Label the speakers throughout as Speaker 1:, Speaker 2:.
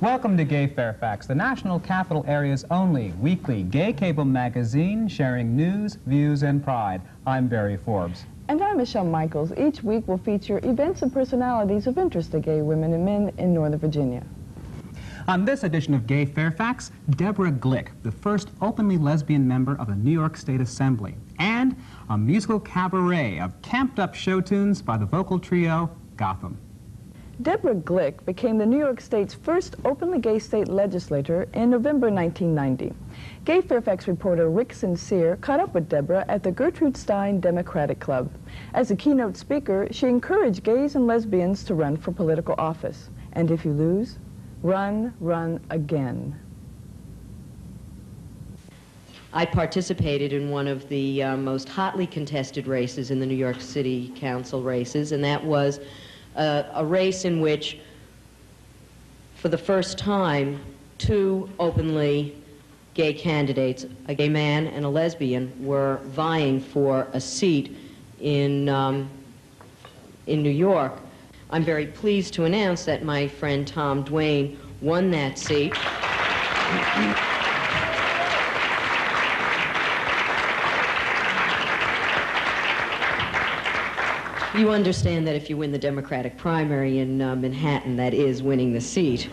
Speaker 1: Welcome to Gay Fairfax, the National Capital Area's only weekly gay cable magazine sharing news, views, and pride. I'm Barry Forbes.
Speaker 2: And I'm Michelle Michaels. Each week will feature events and personalities of interest to gay women and men in Northern Virginia.
Speaker 1: On this edition of Gay Fairfax, Deborah Glick, the first openly lesbian member of the New York State Assembly, and a musical cabaret of camped-up show tunes by the vocal trio Gotham.
Speaker 2: Deborah Glick became the New York State's first openly gay state legislator in November 1990. Gay Fairfax reporter Rick Sincere caught up with Deborah at the Gertrude Stein Democratic Club. As a keynote speaker, she encouraged gays and lesbians to run for political office. And if you lose, run again.
Speaker 3: I participated in one of the most hotly contested races in the New York City Council races, and that was a race in which, for the first time, two openly gay candidates, a gay man and a lesbian, were vying for a seat in New York. I'm very pleased to announce that my friend Tom Duane won that seat. You understand that if you win the Democratic primary in Manhattan, that is winning the seat.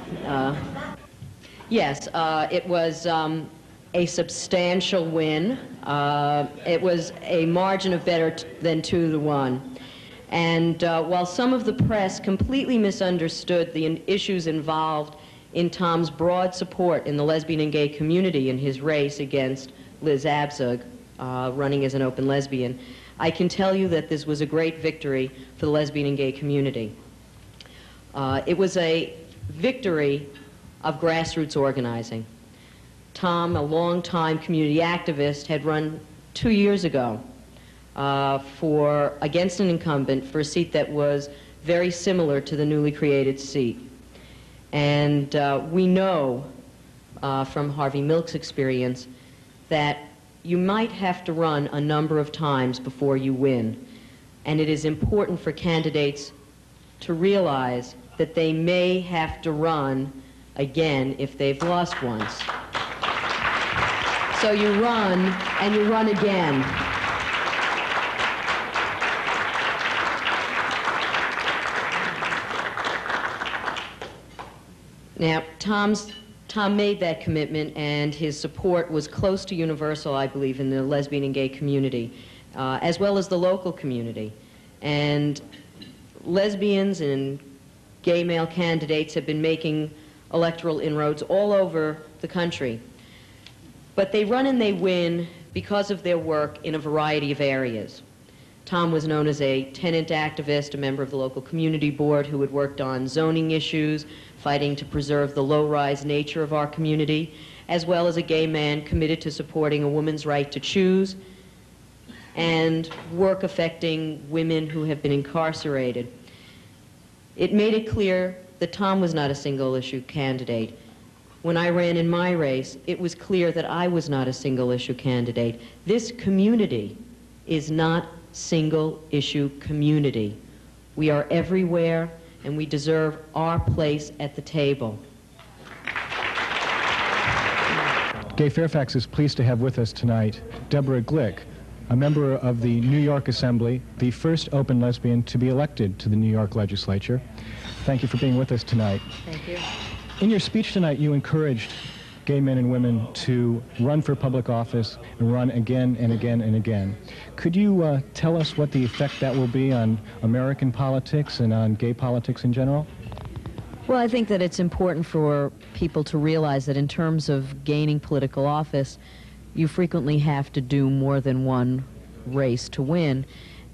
Speaker 3: Yes, it was a substantial win. It was a margin of better than 2-1. And while some of the press completely misunderstood the issues involved in Tom's broad support in the lesbian and gay community in his race against Liz Abzug, running as an open lesbian, I can tell you that this was a great victory for the lesbian and gay community. It was a victory of grassroots organizing. Tom, a longtime community activist, had run 2 years ago against an incumbent for a seat that was very similar to the newly created seat. And we know from Harvey Milk's experience that you might have to run a number of times before you win. And it is important for candidates to realize that they may have to run again if they've lost once. So you run, and you run again. Now, Tom made that commitment, and his support was close to universal, I believe, in the lesbian and gay community, as well as the local community. And lesbians and gay male candidates have been making electoral inroads all over the country. But they run and they win because of their work in a variety of areas. Tom was known as a tenant activist, a member of the local community board who had worked on zoning issues, fighting to preserve the low-rise nature of our community, as well as a gay man committed to supporting a woman's right to choose and work affecting women who have been incarcerated. It made it clear that Tom was not a single-issue candidate. When I ran in my race, it was clear that I was not a single-issue candidate. This community is not single-issue community. We are everywhere, and we deserve our place at the table.
Speaker 4: Gay Fairfax is pleased to have with us tonight Deborah Glick, a member of the New York Assembly, the first open lesbian to be elected to the New York legislature. Thank you for being with us tonight.
Speaker 3: Thank you.
Speaker 4: In your speech tonight, you encouraged gay men and women to run for public office and run again and again and again. Could you tell us what the effect that will be on American politics and on gay politics in general?
Speaker 3: Well, I think that it's important for people to realize that in terms of gaining political office, you frequently have to do more than one race to win.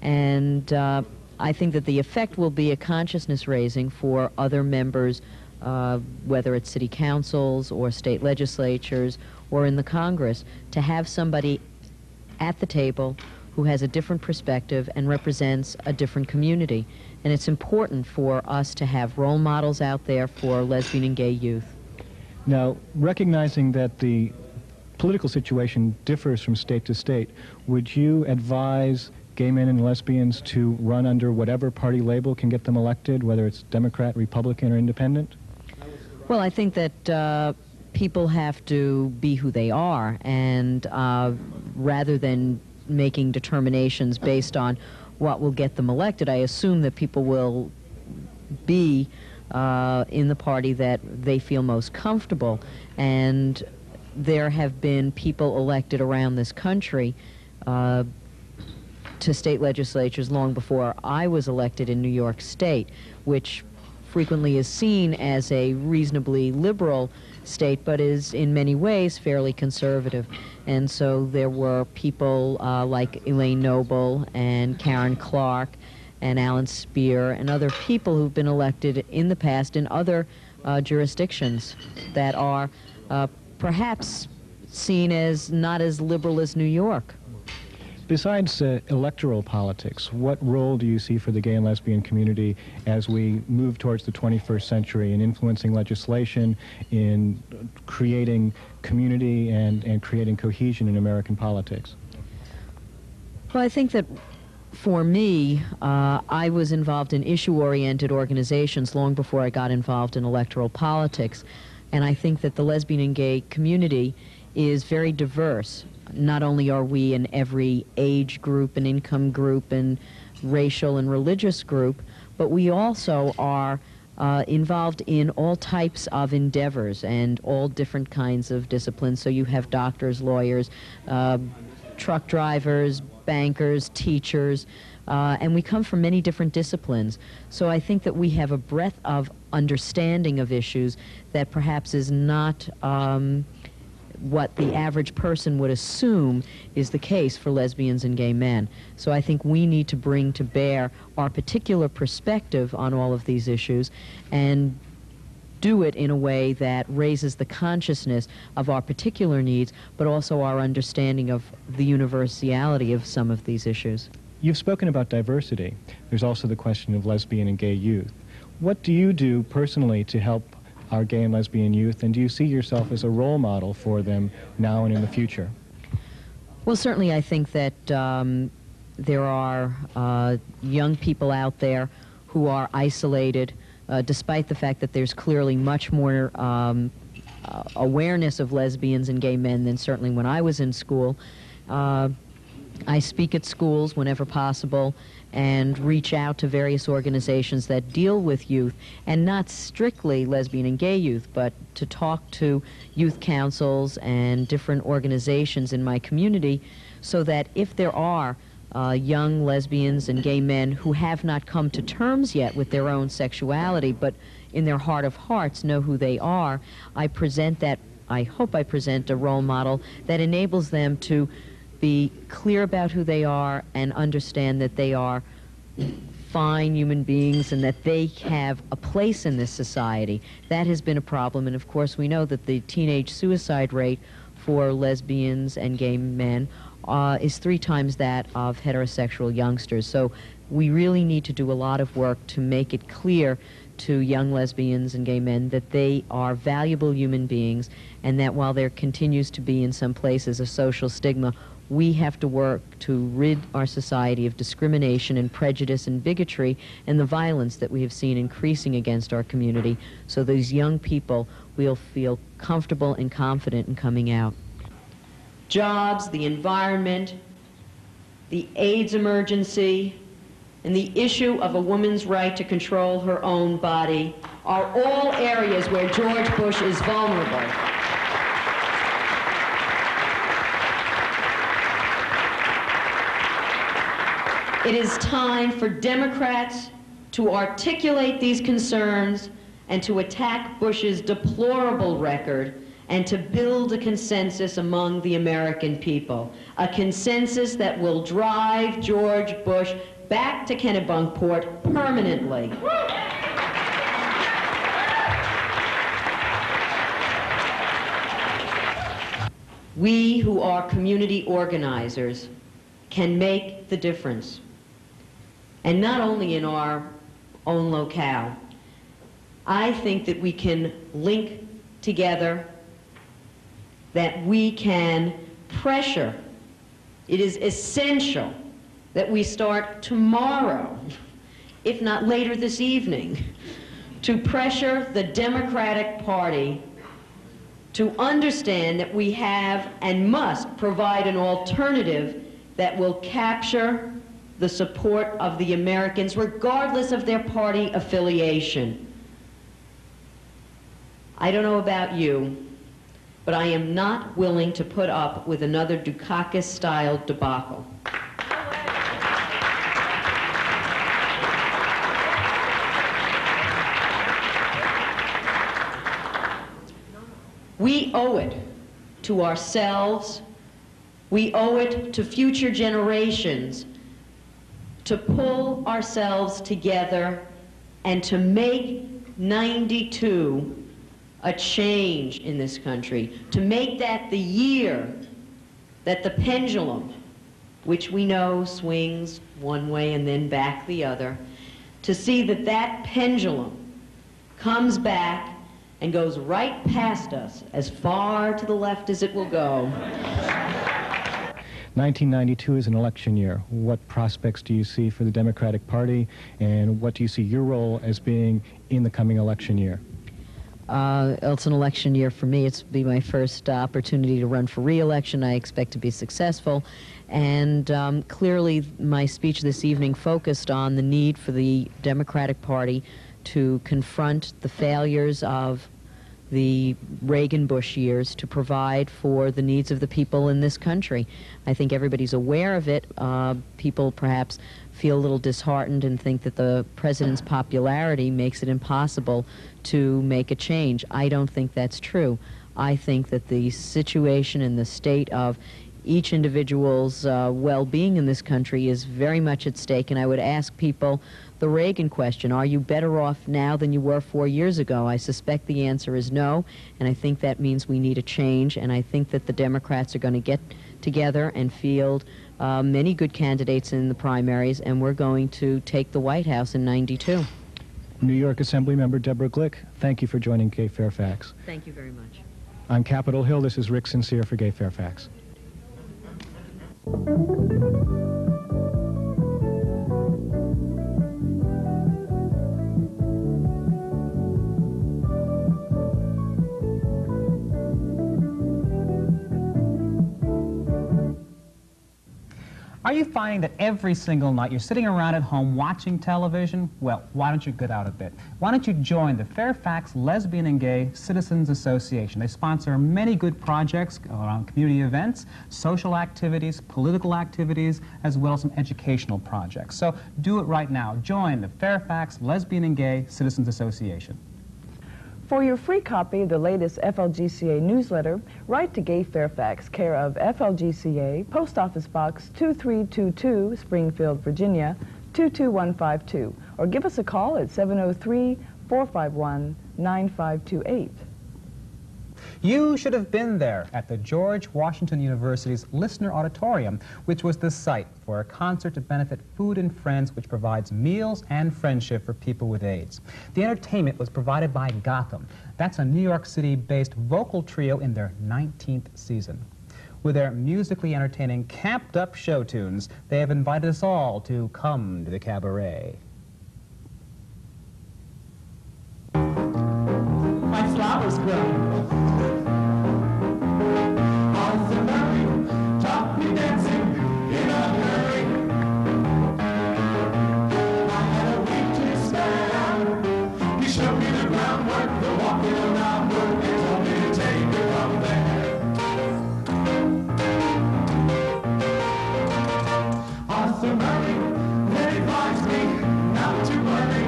Speaker 3: And I think that the effect will be a consciousness raising for other members, whether it's city councils or state legislatures or in the Congress, to have somebody at the table who has a different perspective and represents a different community. And it's important for us to have role models out there for lesbian and gay youth.
Speaker 4: Now, recognizing that the political situation differs from state to state, would you advise gay men and lesbians to run under whatever party label can get them elected, whether it's Democrat, Republican, or Independent?
Speaker 3: Well, I think that people have to be who they are, and rather than making determinations based on what will get them elected, I assume that people will be in the party that they feel most comfortable. And there have been people elected around this country to state legislatures long before I was elected in New York State, which frequently is seen as a reasonably liberal state, but is in many ways fairly conservative. And so there were people like Elaine Noble and Karen Clark and Alan Spear and other people who've been elected in the past in other jurisdictions that are perhaps seen as not as liberal as New York.
Speaker 4: Besides electoral politics, what role do you see for the gay and lesbian community as we move towards the 21st century in influencing legislation, in creating community and creating cohesion in American politics?
Speaker 3: Well, I think that for me, I was involved in issue-oriented organizations long before I got involved in electoral politics. And I think that the lesbian and gay community is very diverse. Not only are we in every age group and income group and racial and religious group, but we also are involved in all types of endeavors and all different kinds of disciplines. So you have doctors, lawyers, truck drivers, bankers, teachers, and we come from many different disciplines. So I think that we have a breadth of understanding of issues that perhaps is not what the average person would assume is the case for lesbians and gay men. So I think we need to bring to bear our particular perspective on all of these issues and do it in a way that raises the consciousness of our particular needs, but also our understanding of the universality of some of these issues.
Speaker 4: You've spoken about diversity. There's also the question of lesbian and gay youth. What do you do personally to help our gay and lesbian youth, and do you see yourself as a role model for them now and in the future?
Speaker 3: Well, certainly I think that there are young people out there who are isolated, despite the fact that there's clearly much more awareness of lesbians and gay men than certainly when I was in school. I speak at schools whenever possible and reach out to various organizations that deal with youth, and not strictly lesbian and gay youth, but to talk to youth councils and different organizations in my community, so that if there are young lesbians and gay men who have not come to terms yet with their own sexuality, but in their heart of hearts know who they are, I hope I present a role model that enables them to be clear about who they are and understand that they are fine human beings and that they have a place in this society. That has been a problem, and of course we know that the teenage suicide rate for lesbians and gay men is 3 times that of heterosexual youngsters. So we really need to do a lot of work to make it clear to young lesbians and gay men that they are valuable human beings, and that while there continues to be in some places a social stigma, we have to work to rid our society of discrimination and prejudice and bigotry and the violence that we have seen increasing against our community, so these young people will feel comfortable and confident in coming out. Jobs, the environment, the AIDS emergency, and the issue of a woman's right to control her own body are all areas where George Bush is vulnerable. It is time for Democrats to articulate these concerns and to attack Bush's deplorable record and to build a consensus among the American people, a consensus that will drive George Bush back to Kennebunkport permanently. We who are community organizers can make the difference. And not only in our own locale. I think that we can link together, that we can pressure. It is essential that we start tomorrow, if not later this evening, to pressure the Democratic Party to understand that we have and must provide an alternative that will capture the support of the Americans, regardless of their party affiliation. I don't know about you, but I am not willing to put up with another Dukakis-style debacle. We owe it to ourselves, we owe it to future generations to pull ourselves together and to make 92 a change in this country, to make that the year that the pendulum, which we know swings one way and then back the other, to see that that pendulum comes back and goes right past us, as far to the left as it will go.
Speaker 4: 1992 is an election year. What prospects do you see for the Democratic Party, and what do you see your role as being in the coming election year?
Speaker 5: It's an election year for me. It's be my first opportunity to run for re-election. I expect to be successful. And clearly my speech this evening focused on the need for the Democratic Party to confront the failures of the Reagan-Bush years to provide for the needs of the people in this country. I think everybody's aware of it. People perhaps feel a little disheartened and think that the president's popularity makes it impossible to make a change. I don't think that's true. I think that the situation and the state of each individual's well-being in this country is very much at stake, and I would ask people the Reagan question: are you better off now than you were 4 years ago? I suspect the answer is no, and I think that means we need a change, and I think that the Democrats are going to get together and field many good candidates in the primaries, and we're going to take the White House in '92.
Speaker 4: New York Assembly Member Deborah Glick, thank you for joining Gay Fairfax.
Speaker 5: Thank you very much.
Speaker 4: On Capitol Hill, this is Rick Sincere for Gay Fairfax.
Speaker 1: Are you finding that every single night you're sitting around at home watching television? Well, why don't you get out a bit? Why don't you join the Fairfax Lesbian and Gay Citizens Association? They sponsor many good projects around community events, social activities, political activities, as well as some educational projects. So do it right now. Join the Fairfax Lesbian and Gay Citizens Association.
Speaker 2: For your free copy of the latest FLGCA newsletter, write to Gay Fairfax, care of FLGCA, Post Office Box 2322, Springfield, Virginia, 22152, or give us a call at 703-451-9528.
Speaker 1: You should have been there at the George Washington University's Listener Auditorium, which was the site for a concert to benefit Food and Friends, which provides meals and friendship for people with AIDS. The entertainment was provided by Gotham. That's a New York City-based vocal trio in their 19th season. With their musically entertaining, camped-up show tunes, they have invited us all to come to the cabaret.
Speaker 6: My flowers grow. Taught me dancing in a hurry. I had a week to spare. He showed me the groundwork, the walking around work, and told me to take it from there. Arthur Murray, then he advised me not to worry.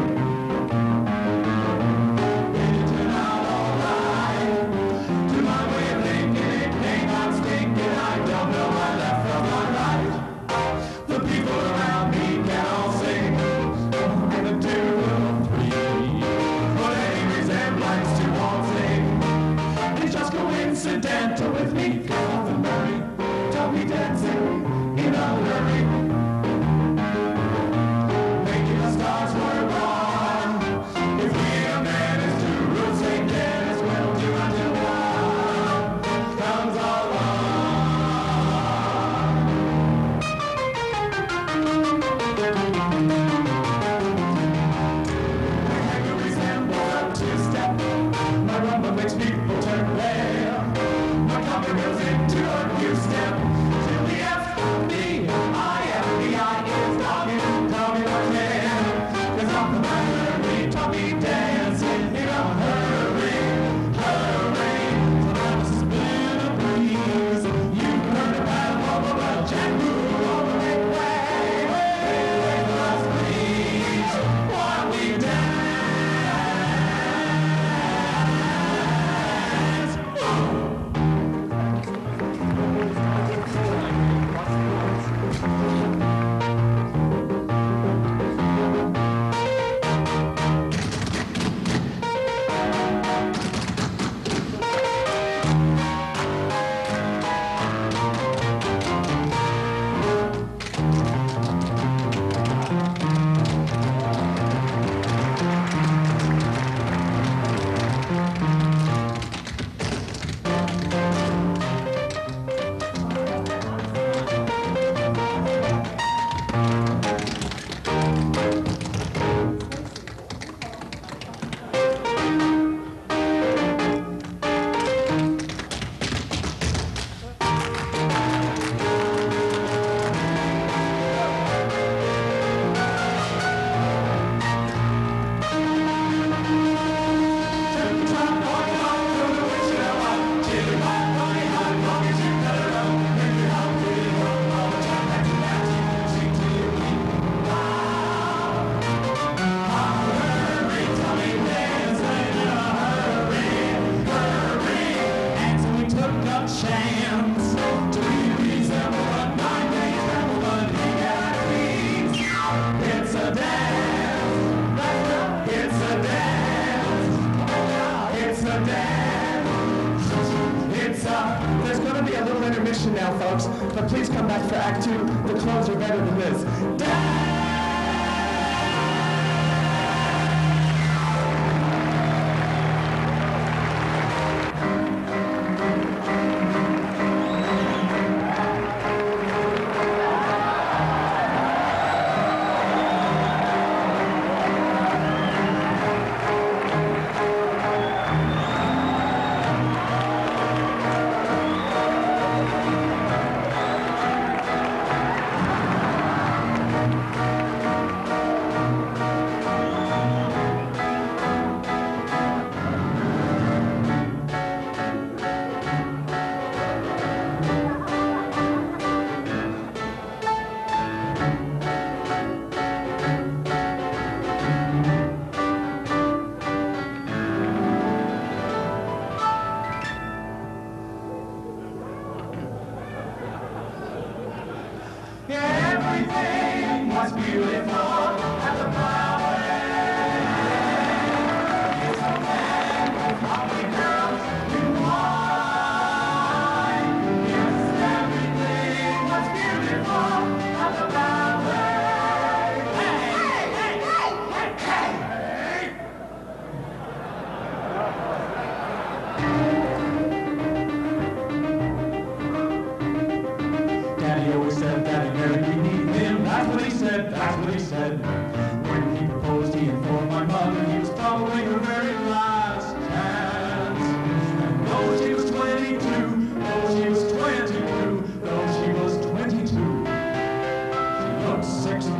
Speaker 6: It turned out all right. To my way of thinking, it came out stinking. I don't know my left from my right. The people around me can all sing, and the 2 or 3. But any resemblance to all we dancing in a hurry, hurry. So now it's been a breeze. You've heard about a bubble, a jack rule on the big way. Wait for us, please, while we dance. There's going to be a little intermission now, folks, but please come back for Act 2. The clothes are better than this. Everything was beautiful at the Broadway. It's a man with lovely girls in white. Yes, everything was beautiful at the Broadway. Hey, hey, hey, hey, hey, Daddy always said that he married beneath him. That's what he said, that's what he said. When he proposed, he informed my mother he was probably her very last chance. And though she was 22, though she was 22, though she was 22, she looked 60.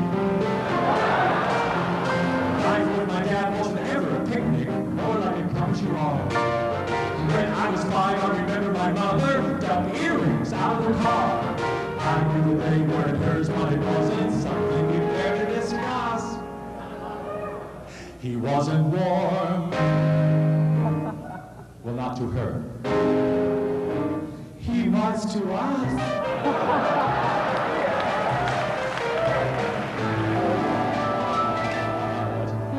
Speaker 6: Life with my dad wasn't ever a picnic, nor like it comes you all. When I was 5, I remember my mother dug earrings out of the car. I knew they weren't hers, but it wasn't something you dare to discuss. He wasn't warm. Well, not to her. He was to us.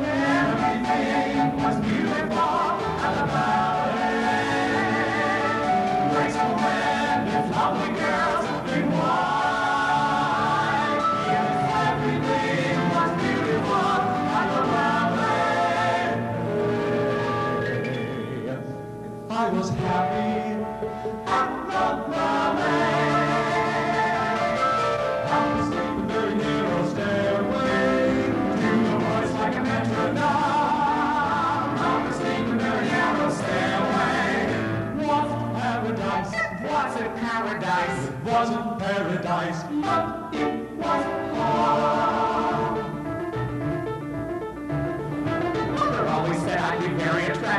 Speaker 6: Everything was beautiful at the ballet. Graceful men with lovely girls in white. Yes, everything was beautiful at the ballet. I was happy at the ballet.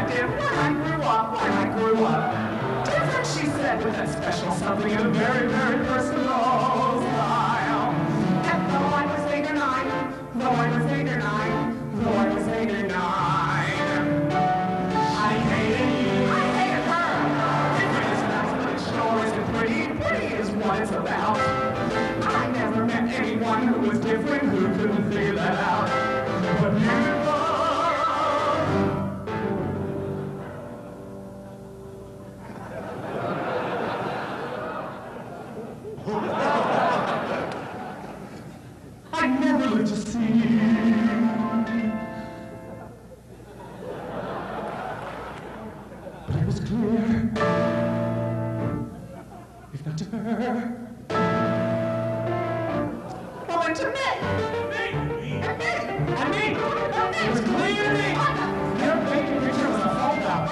Speaker 6: attractive when I grew up. Different, she said, with that special something and a very, very personal style. And though I was 8 or 9, though I was 8 or 9, though I was 8 or 9, I hated you. I hated her. Different is nice, but it sure isn't pretty. Pretty is what it's about. I never met anyone who was different, who couldn't figure that out. But beautiful. I never lived to see. But it was clear, if not to her, well, then to me. And me. It was clear to me. Your painting picture was a holdout.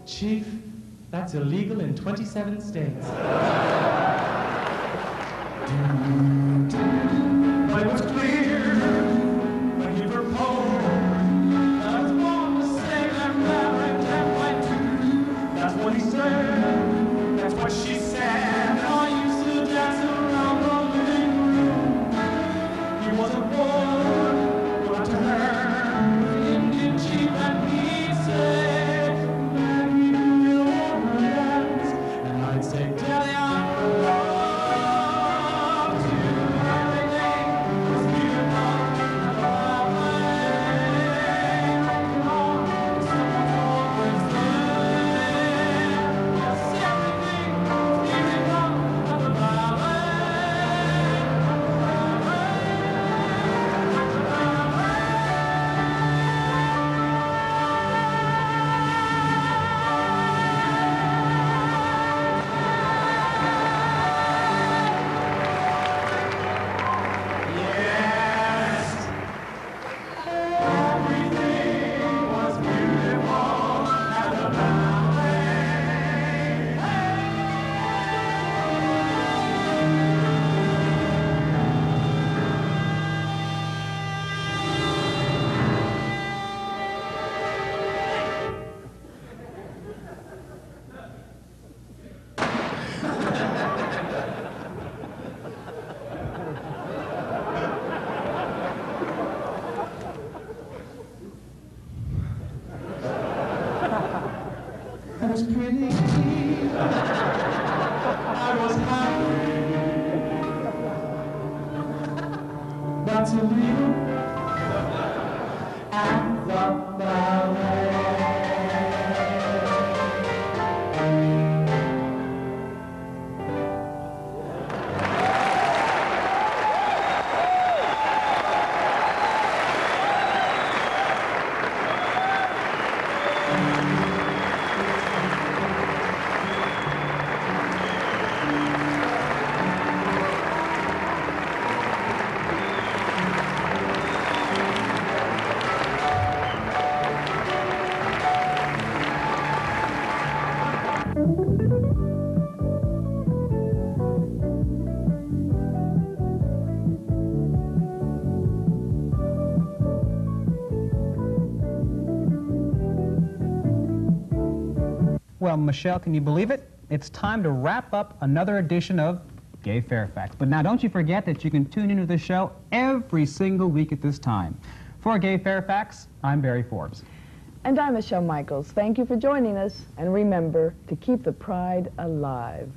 Speaker 6: Chief, that's illegal in 27 states. But it was clear when he proposed that I was born to save them and went to. That's what he said, that's what she said. I used to dance around the living room. He wasn't born, but to her, the Indian chief, and he said, was pretty. I was happy. But to leave at the ballet.
Speaker 1: Well, Michelle, can you believe it? It's time to wrap up another edition of Gay Fairfax. But now don't you forget that you can tune into the show every single week at this time. For Gay Fairfax, I'm Barry Forbes.
Speaker 2: And I'm Michelle Michaels. Thank you for joining us, and remember to keep the pride alive.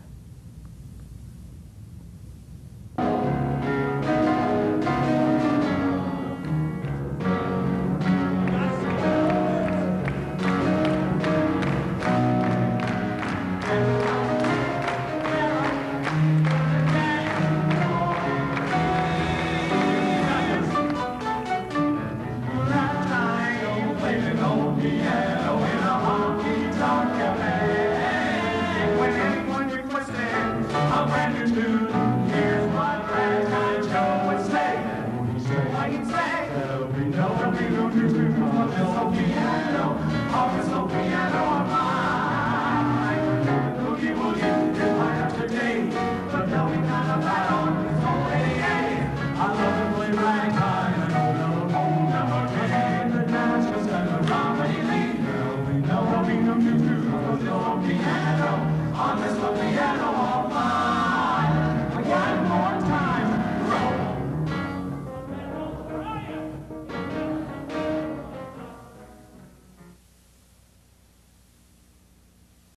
Speaker 6: On this piano.